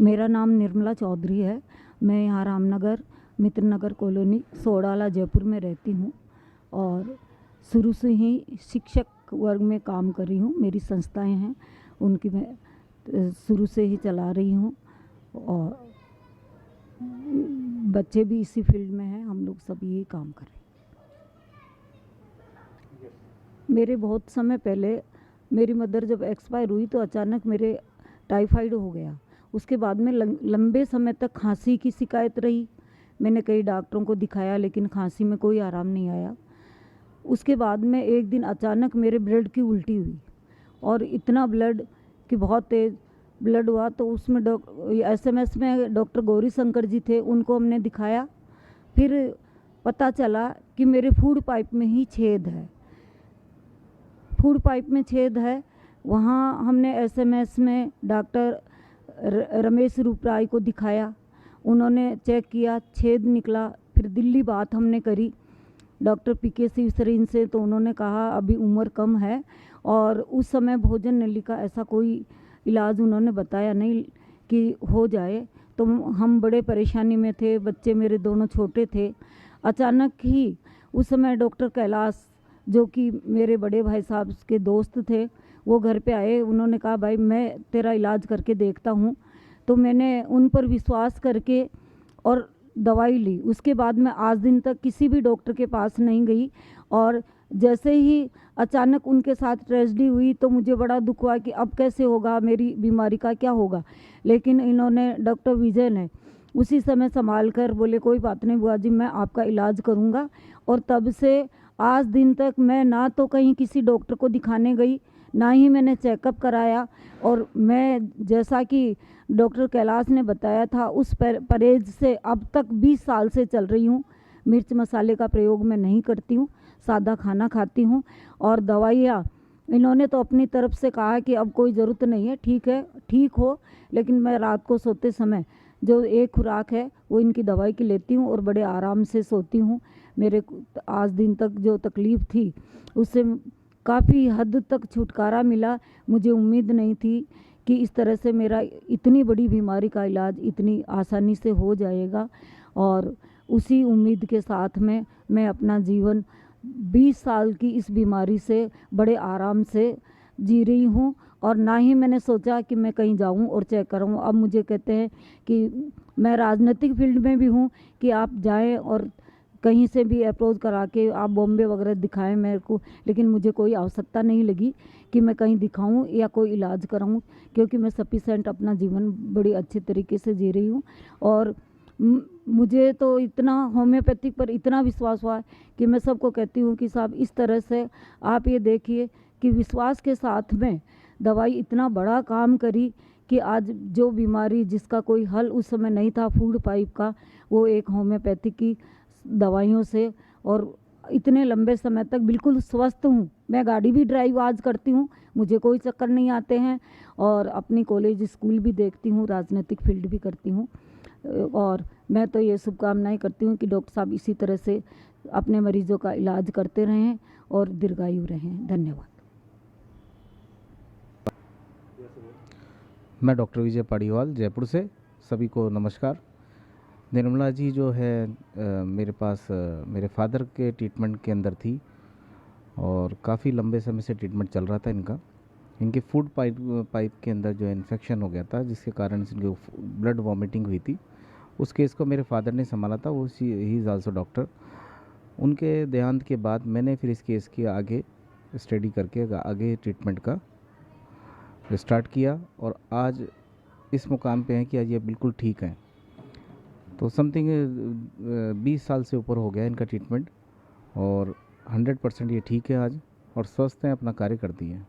मेरा नाम निर्मला चौधरी है। मैं यहाँ रामनगर मित्र नगर कॉलोनी सोडाला जयपुर में रहती हूँ और शुरू से ही शिक्षक वर्ग में काम कर रही हूँ। मेरी संस्थाएं हैं, उनकी मैं शुरू से ही चला रही हूँ और बच्चे भी इसी फील्ड में हैं। हम लोग सभी यही काम कर रहे हैं। मेरे बहुत समय पहले मेरी मदर जब एक्सपायर हुई तो अचानक मेरे टाइफाइड हो गया। उसके बाद में लंबे समय तक खांसी की शिकायत रही। मैंने कई डॉक्टरों को दिखाया लेकिन खांसी में कोई आराम नहीं आया। उसके बाद में एक दिन अचानक मेरे ब्लड की उल्टी हुई और इतना ब्लड कि बहुत तेज़ ब्लड हुआ। तो उसमें एसएमएस में डॉक्टर गौरी शंकर जी थे, उनको हमने दिखाया। फिर पता चला कि मेरे फूड पाइप में ही छेद है। फूड पाइप में छेद है। वहाँ हमने एसएमएस में डॉक्टर रमेश रूपराय को दिखाया। उन्होंने चेक किया, छेद निकला। फिर दिल्ली बात हमने करी डॉक्टर पीके शिवसरीन से, तो उन्होंने कहा अभी उम्र कम है और उस समय भोजन नली का ऐसा कोई इलाज उन्होंने बताया नहीं कि हो जाए। तो हम बड़े परेशानी में थे, बच्चे मेरे दोनों छोटे थे। अचानक ही उस समय डॉक्टर कैलाश, जो कि मेरे बड़े भाई साहब के दोस्त थे, वो घर पे आए। उन्होंने कहा भाई मैं तेरा इलाज करके देखता हूँ। तो मैंने उन पर विश्वास करके और दवाई ली। उसके बाद मैं आज दिन तक किसी भी डॉक्टर के पास नहीं गई। और जैसे ही अचानक उनके साथ ट्रेजेडी हुई तो मुझे बड़ा दुख हुआ कि अब कैसे होगा, मेरी बीमारी का क्या होगा। लेकिन इन्होंने, डॉक्टर विजय ने उसी समय संभाल कर बोले कोई बात नहीं बुआ जी, मैं आपका इलाज करूँगा। और तब से आज दिन तक मैं ना तो कहीं किसी डॉक्टर को दिखाने गई, ना ही मैंने चेकअप कराया। और मैं जैसा कि डॉक्टर कैलाश ने बताया था उस परहेज से अब तक 20 साल से चल रही हूँ। मिर्च मसाले का प्रयोग मैं नहीं करती हूँ, सादा खाना खाती हूँ। और दवाइयाँ इन्होंने तो अपनी तरफ से कहा कि अब कोई ज़रूरत नहीं है, ठीक है, ठीक हो। लेकिन मैं रात को सोते समय जो एक खुराक है वो इनकी दवाई की लेती हूँ और बड़े आराम से सोती हूँ। मेरे आज दिन तक जो तकलीफ़ थी उससे काफ़ी हद तक छुटकारा मिला। मुझे उम्मीद नहीं थी कि इस तरह से मेरा इतनी बड़ी बीमारी का इलाज इतनी आसानी से हो जाएगा। और उसी उम्मीद के साथ में मैं अपना जीवन 20 साल की इस बीमारी से बड़े आराम से जी रही हूँ। और ना ही मैंने सोचा कि मैं कहीं जाऊँ और चेक कराऊँ। अब मुझे कहते हैं कि मैं राजनीतिक फील्ड में भी हूँ कि आप जाएं और कहीं से भी अप्रोच करा के आप बॉम्बे वगैरह दिखाएं मेरे को। लेकिन मुझे कोई आवश्यकता नहीं लगी कि मैं कहीं दिखाऊं या कोई इलाज कराऊं, क्योंकि मैं सफिशेंट अपना जीवन बड़ी अच्छे तरीके से जी रही हूं। और मुझे तो इतना होम्योपैथिक पर इतना विश्वास हुआ कि मैं सबको कहती हूँ कि साहब इस तरह से आप ये देखिए कि विश्वास के साथ में दवाई इतना बड़ा काम करी कि आज जो बीमारी जिसका कोई हल उस समय नहीं था फूड पाइप का, वो एक होम्योपैथिक की दवाइयों से और इतने लंबे समय तक बिल्कुल स्वस्थ हूँ। मैं गाड़ी भी ड्राइव आज करती हूँ, मुझे कोई चक्कर नहीं आते हैं। और अपनी कॉलेज स्कूल भी देखती हूँ, राजनीतिक फील्ड भी करती हूँ। और मैं तो ये शुभकामनाएं करती हूँ कि डॉक्टर साहब इसी तरह से अपने मरीजों का इलाज करते रहें और दीर्घायु रहें। धन्यवाद। मैं डॉक्टर विजय पाड़ीवाल जयपुर से। सभी को नमस्कार। निर्मला जी जो है मेरे पास मेरे फादर के ट्रीटमेंट के अंदर थी और काफ़ी लंबे समय से ट्रीटमेंट चल रहा था इनका। इनके फूड पाइप के अंदर जो इन्फेक्शन हो गया था, जिसके कारण इनको ब्लड वॉमिटिंग हुई थी। उस केस को मेरे फादर ने संभाला था, वो ही इज़ आल्सो डॉक्टर। उनके देहांत के बाद मैंने फिर इस केस की आगे स्टडी करके आगे ट्रीटमेंट का स्टार्ट किया और आज इस मुकाम पे हैं कि आज ये बिल्कुल ठीक हैं। तो समथिंग 20 साल से ऊपर हो गया इनका ट्रीटमेंट और 100% ये ठीक है आज और स्वस्थ हैं, अपना कार्य करती हैं।